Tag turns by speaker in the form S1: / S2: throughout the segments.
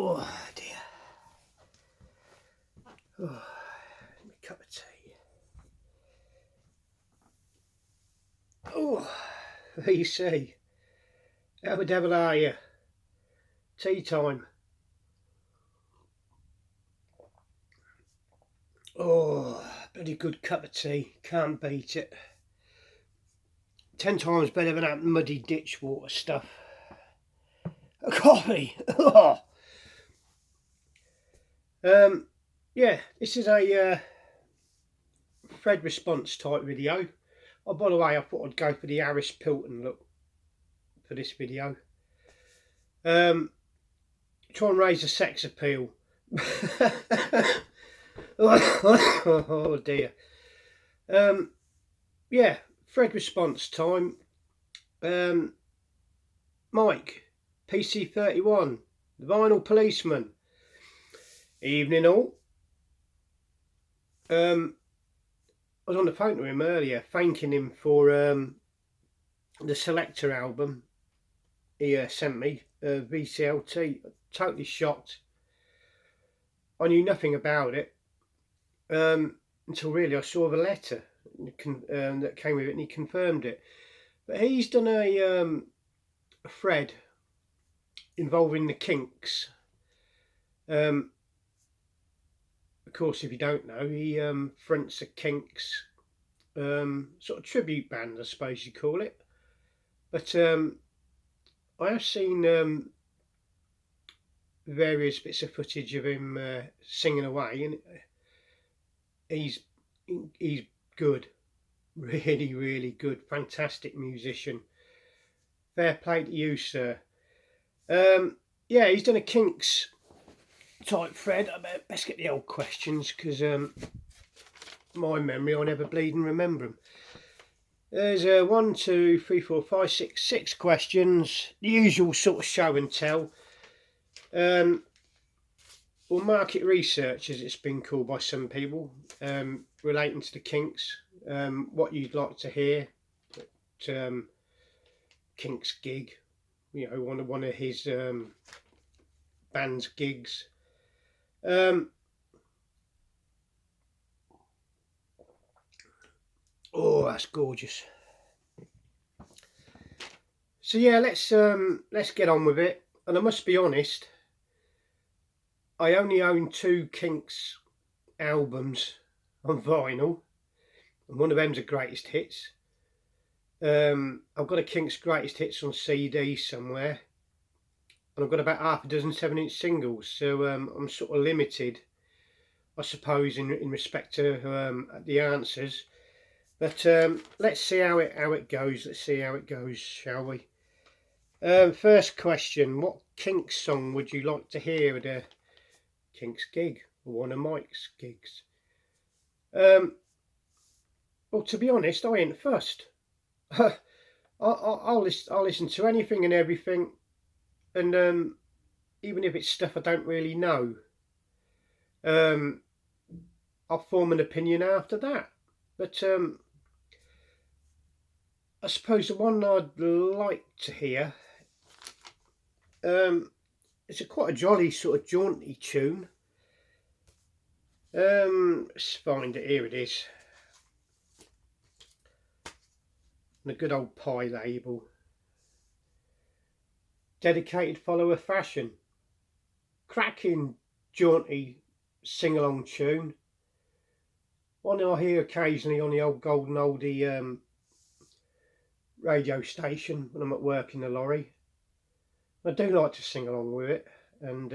S1: Oh dear. Oh, a cup of tea. Oh, there you see. How the devil are you? Tea time. Oh, bloody good cup of tea. Can't beat it. 10 times better than that muddy ditch water stuff. A coffee. Oh. Yeah, this is a Fred response type video. Oh, by the way, I thought I'd go for the Harris Pilton look for this video. Try and raise the sex appeal. Oh dear. Yeah, Fred response time. Mike, PC31, the Vinyl Policeman. Evening all. I was on the phone to him earlier, thanking him for the Selector album he sent me, VCLT. Totally shocked. I knew nothing about it until really I saw the letter that came with it, and he confirmed it. But he's done a Fred involving the Kinks. Of course, if you don't know, he fronts the Kinks, sort of tribute band, I suppose you call it. But I have seen various bits of footage of him singing away, and he's good, really good, fantastic musician. Fair play to you, sir. Yeah, he's done a Kinks type Fred. I best get the old questions, because my memory, I never bleed and remember them. There's 1, 2, 3, 4, 5, 6 questions. The usual sort of show and tell. Well, market research, as it's been called by some people, relating to the Kinks. What you'd like to hear at Kinks gig, you know, one of his band's gigs. Oh, that's gorgeous. So yeah, let's get on with it. And I must be honest, I only own 2 Kinks albums on vinyl, and one of them's a greatest hits. I've got a Kinks greatest hits on CD somewhere, and I've got about half a dozen 7-inch singles, so I'm sort of limited, I suppose, in respect to the answers. But let's see how it goes. Let's see how it goes, shall we? First question: what Kinks song would you like to hear at a Kinks gig, or one of Mike's gigs? Well, to be honest, I ain't fussed. I'll listen to anything and everything, and even if it's stuff I don't really know, I'll form an opinion after that. But I suppose the one I'd like to hear, it's quite a jolly sort of jaunty tune. Let's find it. Here it is. And a good old pie label. Dedicated follower fashion. Cracking, jaunty, sing-along tune. One I hear occasionally on the old golden oldie radio station when I'm at work in the lorry. I do like to sing along with it and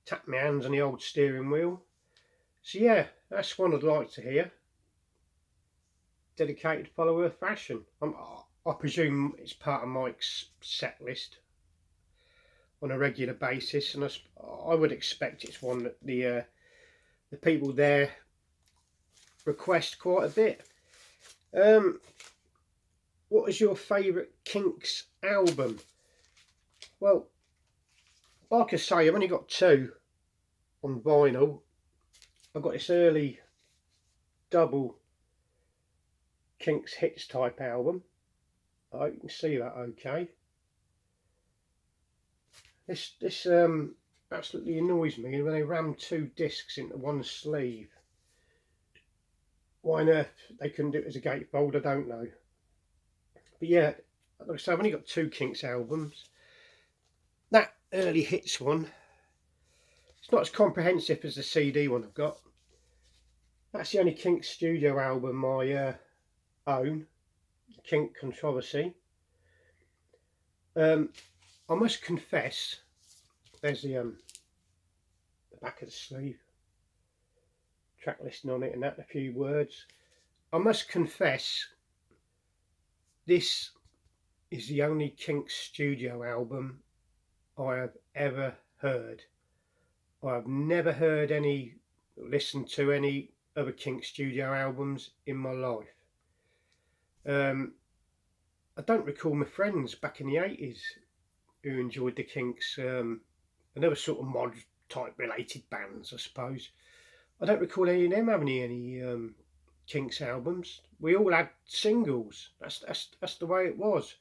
S1: tap my hands on the old steering wheel. So yeah, that's one I'd like to hear. Dedicated follower of fashion. I presume it's part of Mike's set list on a regular basis, and I would expect it's one that the people there request quite a bit. What is your favourite Kinks album? Well, like I say, I've only got 2 on vinyl. I've got this early double Kinks hits type album. I hope you can see that okay. This absolutely annoys me when they ram 2 discs into one sleeve. Why on earth they couldn't do it as a gatefold, I don't know. But yeah, like I say, I've only got 2 Kinks albums. That early hits one, it's not as comprehensive as the CD one I've got. That's the only Kinks studio album I own, Kink Controversy. I must confess, there's the back of the sleeve, track listing on it and that, a few words. I must confess, this is the only Kinks studio album I have ever heard. I have never heard any, listened to any other Kinks studio albums in my life. I don't recall my friends back in the 80s who enjoyed the Kinks, another sort of mod type related bands, I suppose. I don't recall any of them having any Kinks albums. We all had singles. That's the way it was.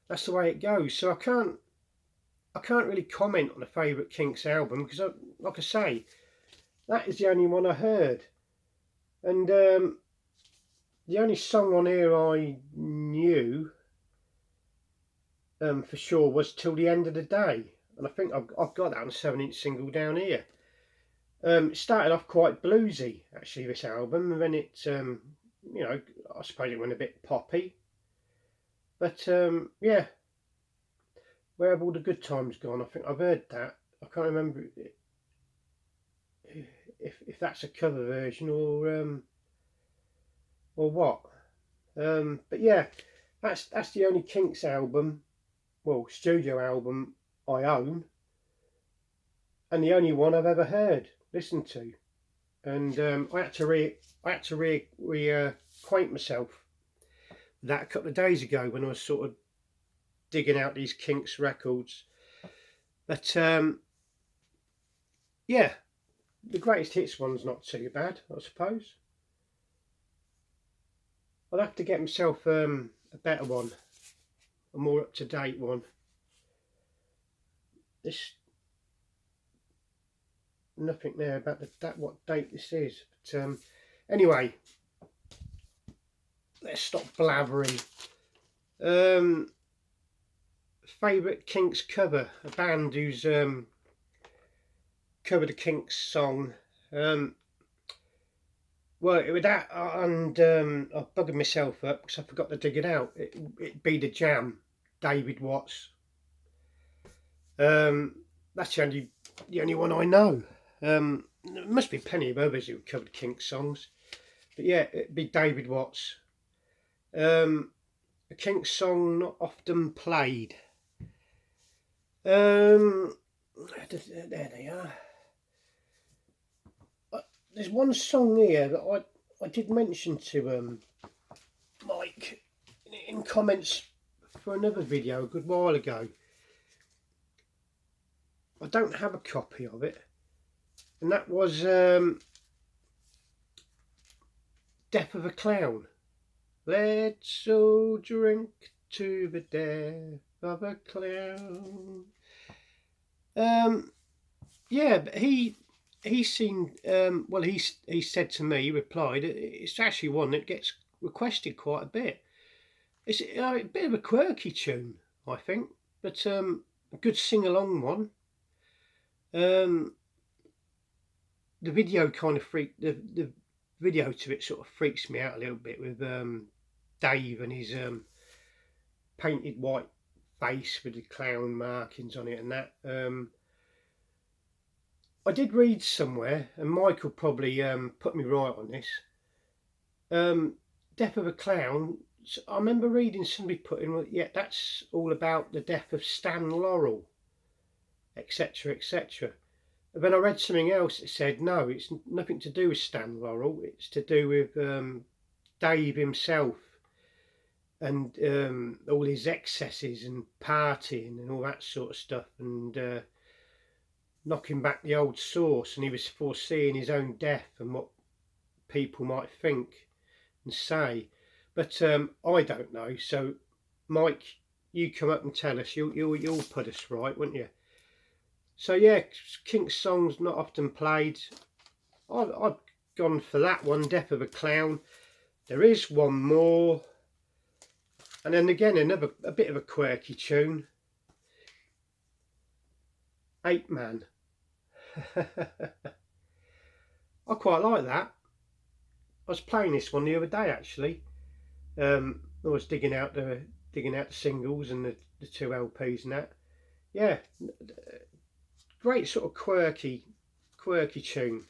S1: That's the way it goes. So I can't really comment on a favourite Kinks album because, like I say, that is the only one I heard. And the only song on here I knew for sure was Till the End of the Day. And I think I've got that on a 7-inch single down here. It started off quite bluesy, actually, this album, and then it, you know, I suppose it went a bit poppy. But yeah, Where Have All the Good Times Gone? I think I've heard that. I can't remember if that's a cover version or what. But yeah, that's the only Kinks album, well, studio album I own, and the only one I've ever heard, listened to. And I had to reacquaint myself with that a couple of days ago when I was sort of digging out these Kinks records. But yeah, the greatest hits one's not too bad, I suppose. I'll have to get myself a better one, a more up-to-date one. This, nothing there about what date this is. But anyway, let's stop blabbering. Favourite Kinks cover, a band who's covered a Kinks song. Well, with that, and I've buggered myself up because I forgot to dig it out. It'd be The Jam, David Watts. That's the only one I know. There must be plenty of others who covered Kinks songs, but yeah, it'd be David Watts. A Kinks song not often played. There they are. There's one song here that I did mention to Mike in comments for another video a good while ago. I don't have a copy of it, and that was Death of a Clown. Let's all drink to the death of a clown. Yeah, but he seemed, well, he said to me, he replied, it's actually one that gets requested quite a bit. It's a bit of a quirky tune, I think, but a good sing-along one. The video kind of the video to it sort of freaks me out a little bit with Dave and his painted white face with the clown markings on it and that. I did read somewhere, and Michael probably put me right on this. Death of a Clown, I remember reading somebody putting, well, yeah, that's all about the death of Stan Laurel, etc, etc. And then I read something else that said, no, it's nothing to do with Stan Laurel, it's to do with Dave himself and all his excesses and partying and all that sort of stuff, and knocking back the old sauce, and he was foreseeing his own death and what people might think and say. But I don't know. So, Mike, you come up and tell us. You'll put us right, won't you? So yeah, Kinks songs not often played. I've gone for that one, Death of a Clown. There is one more, and then again a bit of a quirky tune. 8 Man. I quite like that. I was playing this one the other day actually. I was digging out the singles and the 2 LPs and that. Yeah, great sort of quirky tune.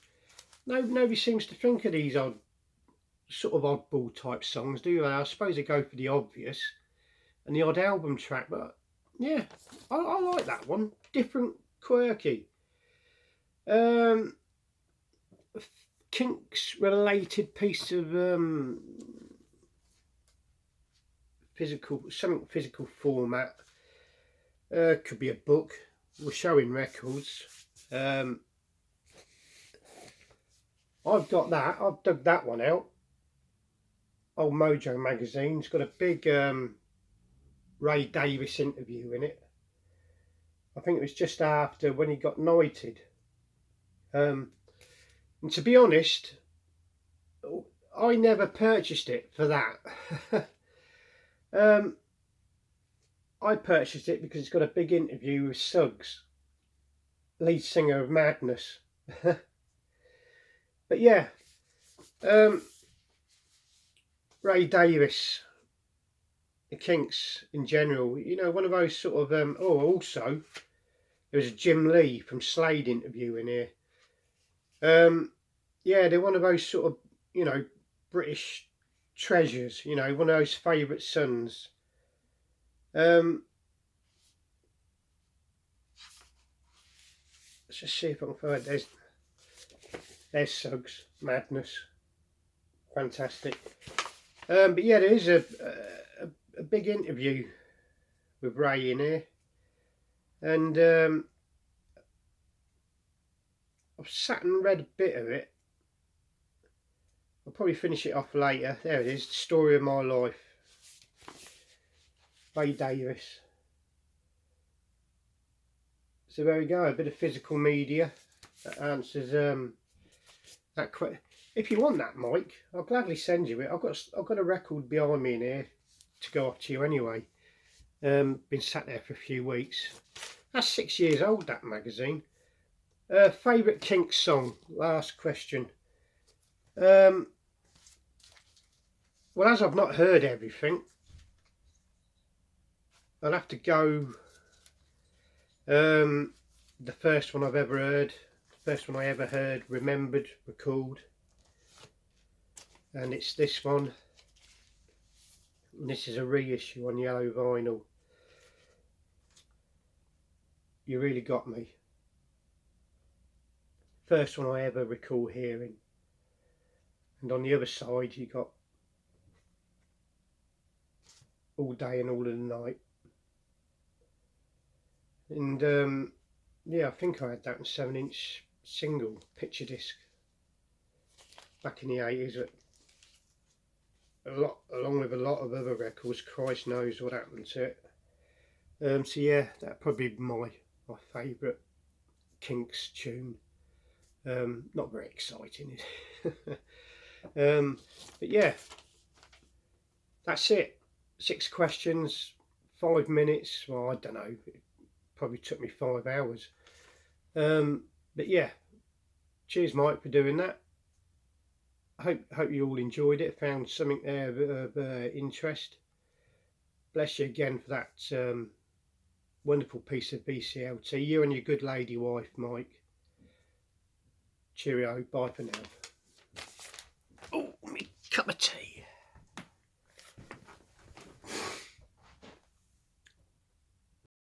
S1: Nobody seems to think of these sort of oddball type songs, do they? I suppose they go for the obvious and the odd album track, but yeah, I like that one. Different, quirky. Kinks related piece of physical format. Could be a book. We're showing records. I've got that. I've dug that one out. Old Mojo magazine. It's got a big Ray Davies interview in it. I think it was just after when he got knighted. And to be honest, I never purchased it for that. I purchased it because it's got a big interview with Suggs, lead singer of Madness. But yeah, Ray Davies, the Kinks in general, you know, one of those sort of, also, there was a Jim Lee from Slade interview in here. Yeah, they're one of those sort of, you know, British treasures, you know, one of those favourite sons. Let's just see if I can find, there's Suggs, Madness, fantastic. But yeah, there is a big interview with Ray in here, and I've sat and read a bit of it. I'll probably finish it off later. There it is, the story of my life. Ray Davies. So there we go, a bit of physical media that answers that question. If you want that, Mike, I'll gladly send you it. I've got a record behind me in here to go off to you anyway. Been sat there for a few weeks. That's 6 years old, that magazine. Favourite Kinks song? Last question. Well, as I've not heard everything, I'll have to go. The first one I've ever heard, the first one I ever heard, remembered, recalled, and it's this one. And this is a reissue on yellow vinyl. You Really Got Me. First one I ever recall hearing. And on the other side you got All Day and All of the Night. And yeah, I think I had that in 7-inch single picture disc back in the 80s. Along with a lot of other records. Christ knows what happened to it. So yeah, that'd probably be my favourite Kinks tune. Not very exciting, is it? But yeah, that's it. 6 questions, 5 minutes. Well, I don't know. It probably took me 5 hours. But yeah, cheers, Mike, for doing that. I hope you all enjoyed it, found something there of interest. Bless you again for that wonderful piece of BCLT. You and your good lady wife, Mike. Cheerio, bye for now. Oh, me cup of tea.